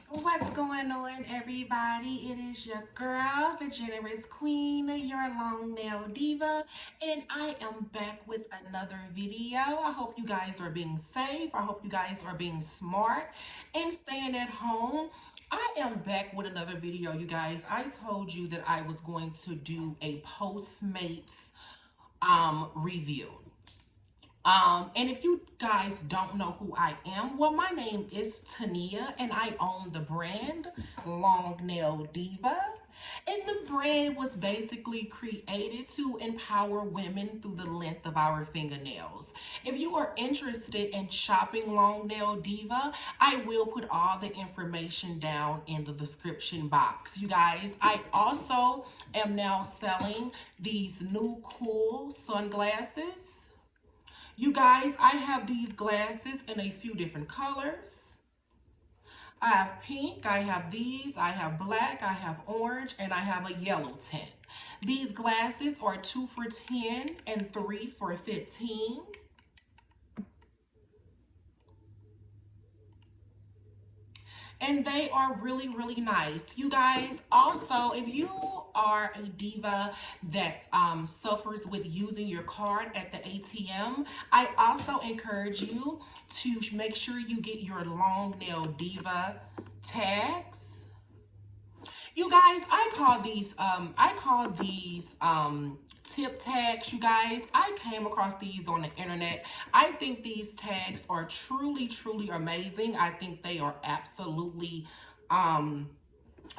What's going on, everybody? It is your girl, the generous queen, your long nail diva, and I am back with another video. I hope you guys are being safe. I hope you guys are being smart and staying at home. I am back with another video, you guys. I told you that I was going to do a Postmates review. And if you guys don't know who I am, well, my name is Tania and I own the brand Long Nail Diva. And the brand was basically created to empower women through the length of our fingernails. If you are interested in shopping Long Nail Diva, I will put all the information down in the description box. You guys, I also am now selling these new cool sunglasses. You guys, I have these glasses in a few different colors. I have pink, I have these, I have black, I have orange, and I have a yellow tint. These glasses are 2 for $10 and 3 for $15. And they are really, really nice. You guys, also, if you are a diva that suffers with using your card at the ATM, I also encourage you to make sure you get your Long Nail Diva tags. You guys, I call these tip tags. You guys, I came across these on the internet. I think these tags are truly, truly amazing. I think they are absolutely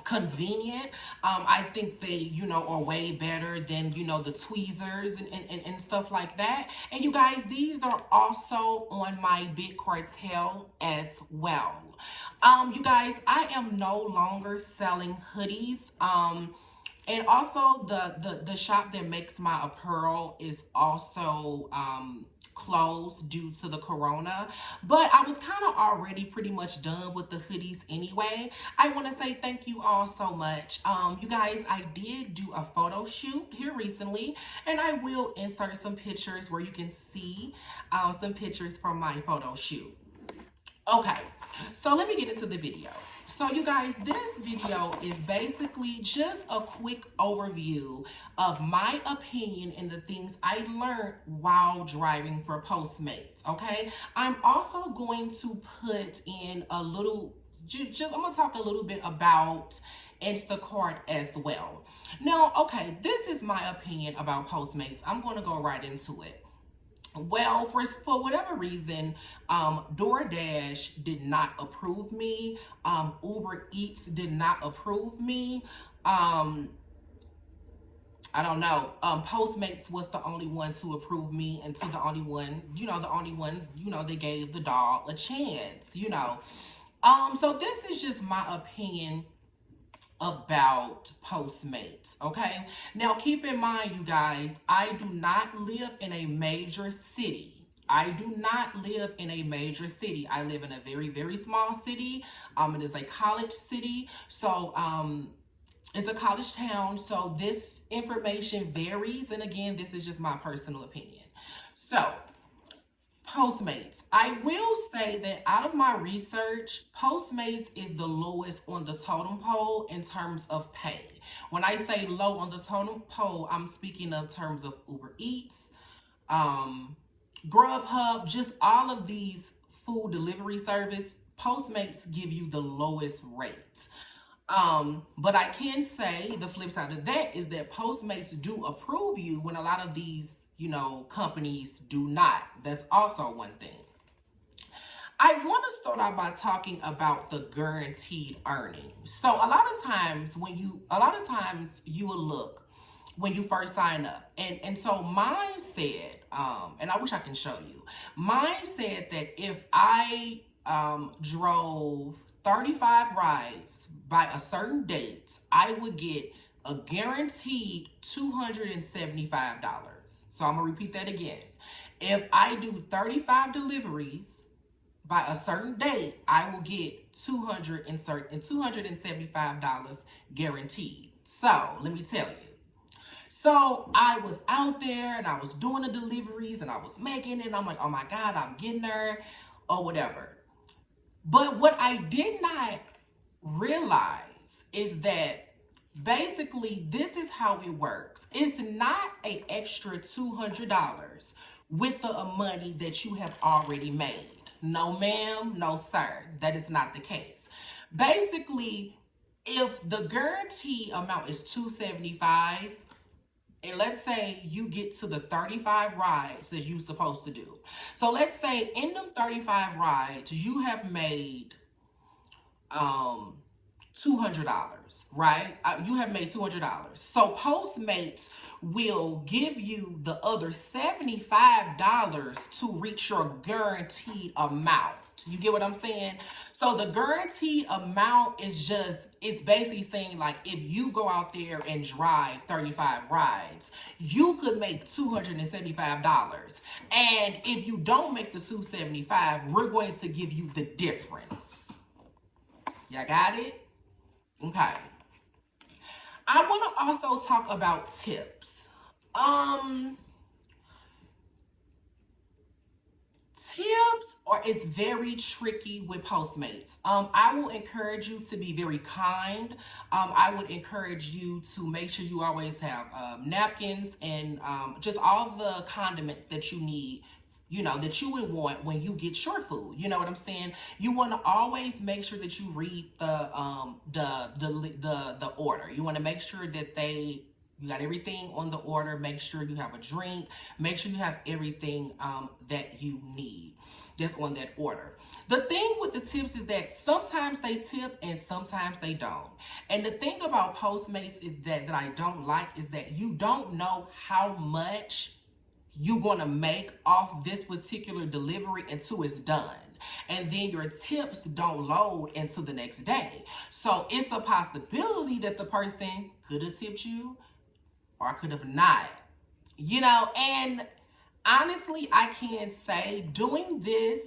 convenient. I think they, are way better than, the tweezers and stuff like that. And you guys, these are also on my big cartel as well. You guys, I am no longer selling hoodies. And also the shop that makes my apparel is also closed due to the corona. But I was kind of already pretty much done with the hoodies anyway. I want to say thank you all so much. You guys, I did do a photo shoot here recently, and I will insert some pictures where you can see some pictures from my photo shoot. Okay, so let me get into the video. So you guys, this video is basically just a quick overview of my opinion and the things I learned while driving for Postmates, okay? I'm also going to put in a little, I'm gonna talk a little bit about Instacart as well. Now, okay, this is my opinion about Postmates. I'm gonna go right into it. Well, for whatever reason, DoorDash did not approve me. Uber Eats did not approve me. I don't know. Postmates was the only one to approve me, and to the only one, they gave the dog a chance, So this is just my opinion about Postmates, okay? Now, keep in mind, you guys, I do not live in a major city. I do not live in a major city. I live in a very, very small city. It is a college city. So, it's a college town. So this information varies. And again, this is just my personal opinion. So, Postmates. I will say that out of my research, Postmates is the lowest on the totem pole in terms of pay. When I say low on the totem pole, I'm speaking of terms of Uber Eats, Grubhub, just all of these food delivery service. Postmates give you the lowest rates. But I can say the flip side of that is that Postmates do approve you when a lot of these companies do not. That's also one thing. I want to start out by talking about the guaranteed earnings. So a lot of times you will look when you first sign up. And so mine said, and I wish I can show you, mine said that if I drove 35 rides by a certain date, I would get a guaranteed $275. So I'm gonna repeat that again. If I do 35 deliveries by a certain date, I will get $275 guaranteed. So let me tell you. So I was out there and I was doing the deliveries and I was making it. And I'm like, oh my God, I'm getting there or whatever. But what I did not realize is that basically this is how it works. It's not an extra $200 with the money that you have already made. No ma'am, no sir. That is not the case. Basically, if the guarantee amount is $275, and let's say you get to the 35 rides that you're supposed to do. So let's say in them 35 rides, you have made $200, right? You have made $200. So Postmates will give you the other $75 to reach your guaranteed amount. You get what I'm saying? So the guaranteed amount is it's basically saying, like, if you go out there and drive 35 rides, you could make $275. And if you don't make the $275, we're going to give you the difference. Y'all got it? Okay. I want to also talk about tips. It's very tricky with Postmates. I will encourage you to be very kind. I would encourage you to make sure you always have napkins and just all the condiments that you need, that you would want when you get your food. You know what I'm saying? You want to always make sure that you read the order. You want to make sure that you got everything on the order. Make sure you have a drink. Make sure you have everything that you need that's on that order. The thing with the tips is that sometimes they tip and sometimes they don't. And the thing about Postmates is that I don't like is that you don't know how much you're going to make off this particular delivery until it's done. And then your tips don't load until the next day. So it's a possibility that the person could have tipped you or could have not. And honestly, I can say doing this,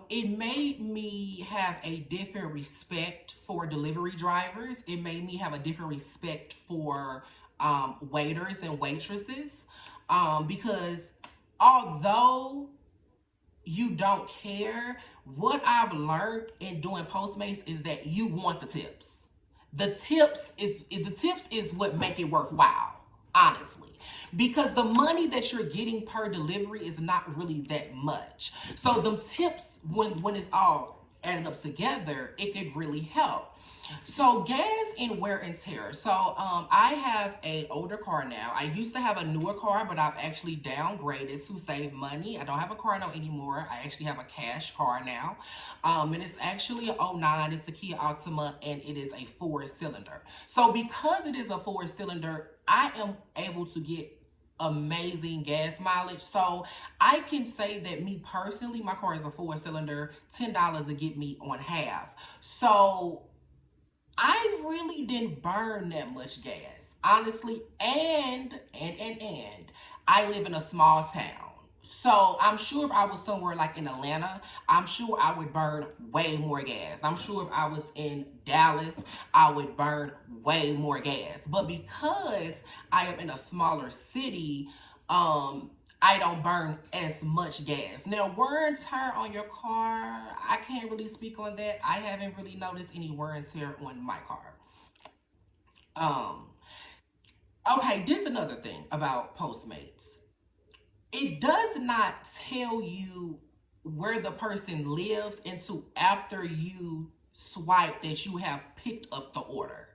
it made me have a different respect for delivery drivers. It made me have a different respect for waiters and waitresses. Because although you don't care, what I've learned in doing Postmates is that you want the tips. The tips is what make it worthwhile, honestly. Because the money that you're getting per delivery is not really that much. So the tips, when it's all added up together, it could really help. So gas and wear and tear. So I have an older car now. I used to have a newer car, but I've actually downgraded to save money. I don't have a car note anymore. I actually have a cash car now. And it's actually a '09. It's a Kia Altima, and it is a 4-cylinder. So because it is a 4-cylinder, I am able to get amazing gas mileage. So I can say that me personally, my car is a 4-cylinder, $10 to get me on half. So I really didn't burn that much gas, honestly, and I live in a small town. So I'm sure if I was somewhere like in Atlanta, I'm sure I would burn way more gas. I'm sure if I was in Dallas, I would burn way more gas. But because I am in a smaller city, I don't burn as much gas. Now, wear and tear on your car, I can't really speak on that. I haven't really noticed any wear and tear on my car. Okay, this is another thing about Postmates. It does not tell you where the person lives until after you swipe that you have picked up the order.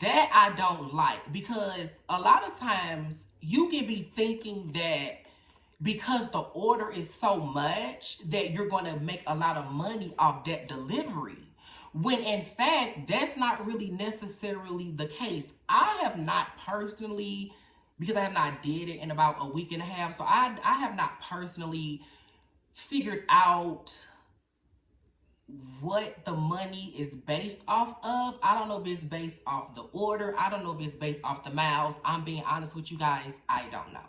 That I don't like, because a lot of times you can be thinking that because the order is so much that you're going to make a lot of money off that delivery, when in fact that's not really necessarily the case. I have not personally, because I have not did it in about a week and a half, so I have not personally figured out what the money is based off of. I don't know if it's based off the order. I don't know if it's based off the miles. I'm being honest with you guys. I don't know.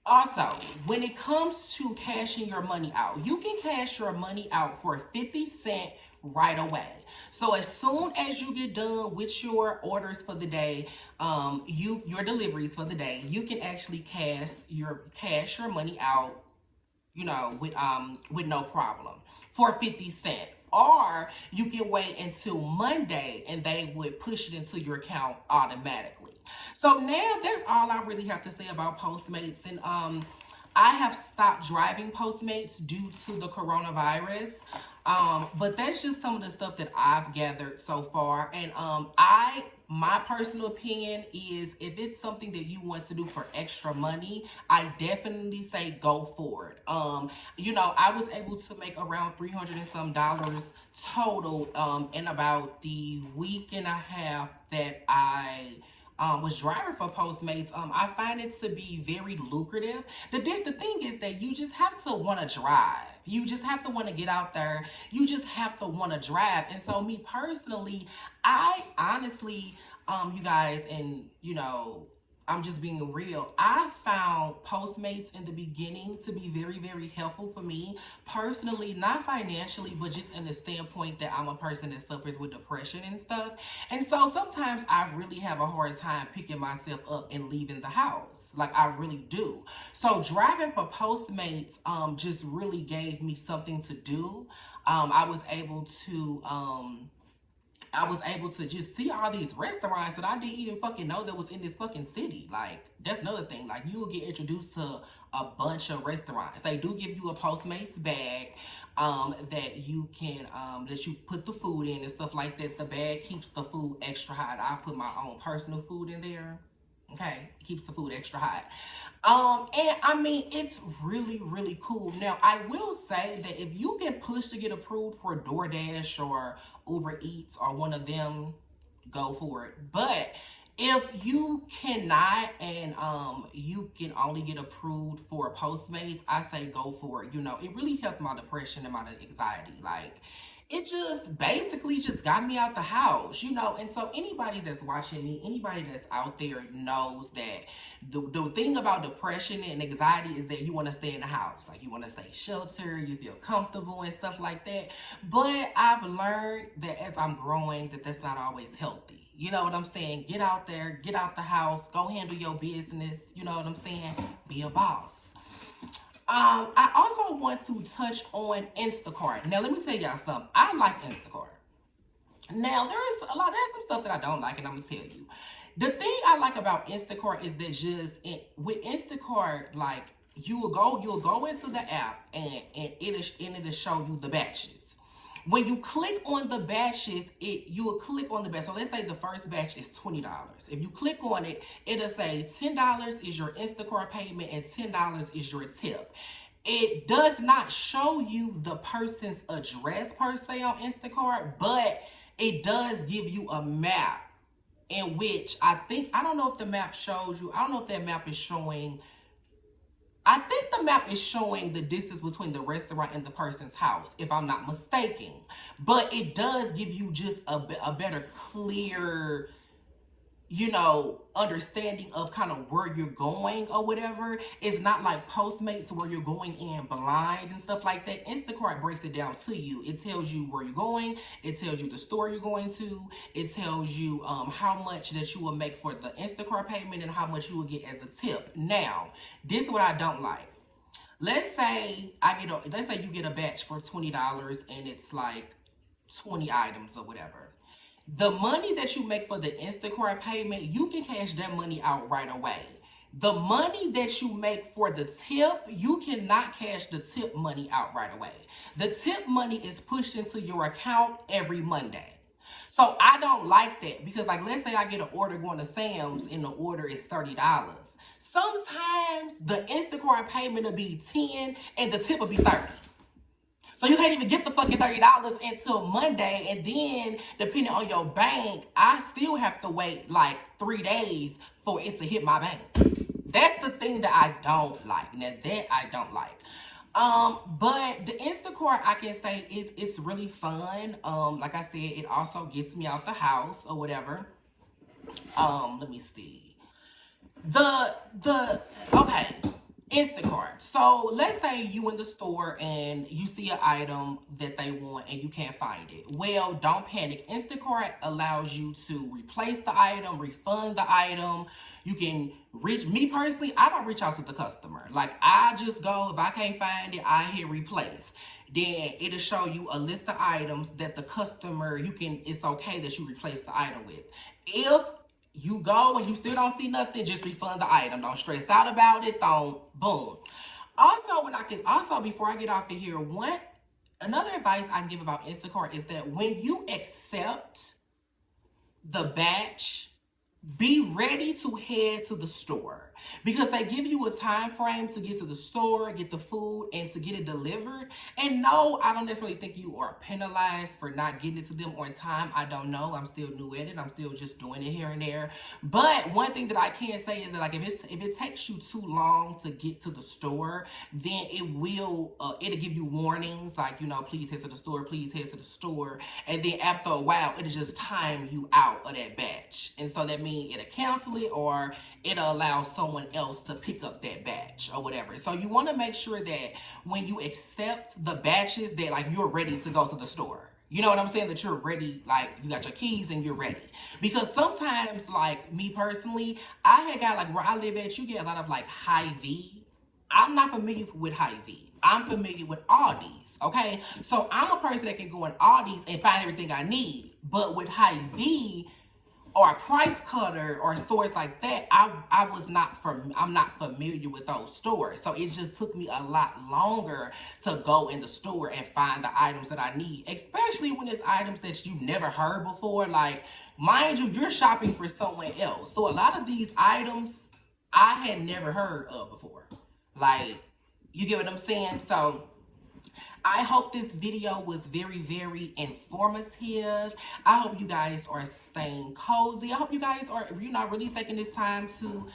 Also, when it comes to cashing your money out, you can cash your money out for 50 cents right away. So as soon as you get done with your orders for the day, your deliveries for the day, you can actually cash your money out, with no problem for 50 cents. Or you can wait until Monday and they would push it into your account automatically. So now that's all I really have to say about Postmates. And I have stopped driving Postmates due to the coronavirus. But that's just some of the stuff that I've gathered so far. And my personal opinion is, if it's something that you want to do for extra money, I definitely say go for it. I was able to make around $300 and some total in about the week and a half that I was driving for Postmates. I find it to be very lucrative. The thing is that you just have to want to drive. You just have to want to get out there. You just have to want to drive. And so me personally, I honestly, you guys, and I'm just being real. I found Postmates in the beginning to be very, very helpful for me personally, not financially, but just in the standpoint that I'm a person that suffers with depression and stuff. And so sometimes I really have a hard time picking myself up and leaving the house. Like, I really do. So driving for Postmates just really gave me something to do. I was able to just see all these restaurants that I didn't even fucking know that was in this fucking city. Like, that's another thing. Like, you will get introduced to a bunch of restaurants. They do give you a Postmates bag that you can, that you put the food in and stuff like that. The bag keeps the food extra hot. I put my own personal food in there. Okay, it keeps the food extra hot. And I mean, it's really, really cool. Now, I will say that if you get pushed to get approved for DoorDash or Uber Eats or one of them, go for it. But if you cannot and you can only get approved for Postmates, I say go for it. It really helped my depression and my anxiety. Like, it just basically just got me out the house, and so anybody that's watching me, anybody that's out there knows that the thing about depression and anxiety is that you want to stay in the house. Like, you want to stay sheltered, you feel comfortable and stuff like that. But I've learned that as I'm growing, that that's not always healthy. You know what I'm saying? Get out there, get out the house, go handle your business. You know what I'm saying? Be a boss. I also want to touch on Instacart. Now, let me tell y'all something. I like Instacart. Now, there's some stuff that I don't like, and I'm going to tell you. The thing I like about Instacart is that with Instacart, like, you'll go into the app and it'll show you the batches. When you click on the batches, you will click on the batch. So let's say the first batch is $20. If you click on it, it'll say $10 is your Instacart payment and $10 is your tip. It does not show you the person's address per se on Instacart, but it does give you a map in which I don't know if the map shows you, I don't know if that map is showing. I think the map is showing the distance between the restaurant and the person's house, if I'm not mistaken. But it does give you just a better, clear, understanding of kind of where you're going or whatever. It's not like Postmates where you're going in blind and stuff like that. Instacart breaks it down to you. It tells you where you're going. It tells you the store you're going to. It tells you how much that you will make for the Instacart payment and how much you will get as a tip. Now, this is what I don't like. Let's say you get a batch for $20 and it's like 20 items or whatever. The money that you make for the Instacart payment, you can cash that money out right away. The money that you make for the tip, you cannot cash the tip money out right away. The tip money is pushed into your account every Monday. So I don't like that because, like, let's say I get an order going to Sam's and the order is $30. Sometimes the Instacart payment will be $10 and the tip will be $30. So you can't even get the fucking $30 until Monday. And then, depending on your bank, I still have to wait like 3 days for it to hit my bank. That's the thing that I don't like. Now, that I don't like. But the Instacart, I can say it's really fun. Like I said, it also gets me out the house or whatever. Let me see. Okay. Instacart. So let's say you in the store and you see an item that they want and you can't find it. Well, don't panic. Instacart allows you to replace the item, refund the item. You can reach me personally, I don't reach out to the customer. Like, I just go, if I can't find it, I hit replace. Then it'll show you a list of items that the customer, it's okay that you replace the item with. If you go and you still don't see nothing, just refund the item. Don't stress out about it. Don't, boom. Also, before I get off of here, another advice I can give about Instacart is that when you accept the batch, be ready to head to the store, because they give you a time frame to get to the store, get the food, and to get it delivered. And no, I don't necessarily think you are penalized for not getting it to them on time. I don't know. I'm still new at it. I'm still just doing it here and there. But one thing that I can say is that, like, if it takes you too long to get to the store, then it'll give you warnings, like, please head to the store, please head to the store. And then after a while, it'll just time you out of that batch. And so that means it'll cancel it, or it'll allow someone else to pick up that batch or whatever. So you want to make sure that when you accept the batches, that, like, you're ready to go to the store. You know what I'm saying? That you're ready, like, you got your keys and you're ready. Because sometimes, like, me personally, I had got, like, where I live at, you get a lot of, like, Hy-Vee. I'm not familiar with Hy-Vee. I'm familiar with Aldi's, okay? So I'm a person that can go in Aldi's and find everything I need. But with Hy-Vee, or a Price Cutter, or stores like that, I'm not familiar with those stores. So it just took me a lot longer to go in the store and find the items that I need, especially when it's items that you've never heard before. Like, mind you, you're shopping for someone else. So a lot of these items I had never heard of before. Like, you get what I'm saying? So I hope this video was very, very informative. I hope you guys are staying cozy. I hope you guys are, really taking this time to,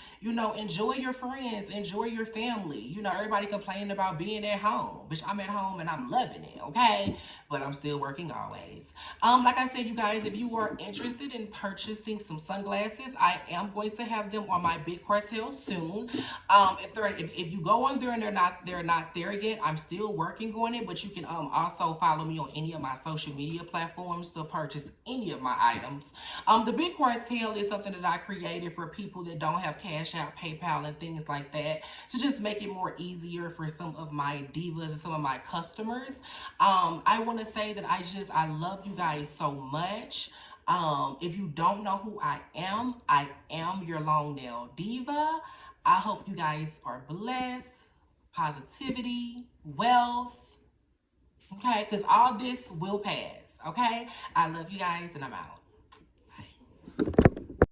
enjoy your friends, enjoy your family. Everybody complaining about being at home. Bitch, I'm at home and I'm loving it, okay? But I'm still working always. Like I said, you guys, if you are interested in purchasing some sunglasses, I am going to have them on my Big Cartel soon. If you go on there and they're not there yet, I'm still working on it. But you can also follow me on any of my social media platforms to purchase any of my items. The Big Cartel is something that I created for people that don't have Cash App, PayPal, and things like that, to just make it more easier for some of my divas and some of my customers. I want to say that I love you guys so much. If you don't know who I am your long nail diva. I hope you guys are blessed, positivity, wealth, okay? Because all this will pass, okay? I love you guys, and I'm out.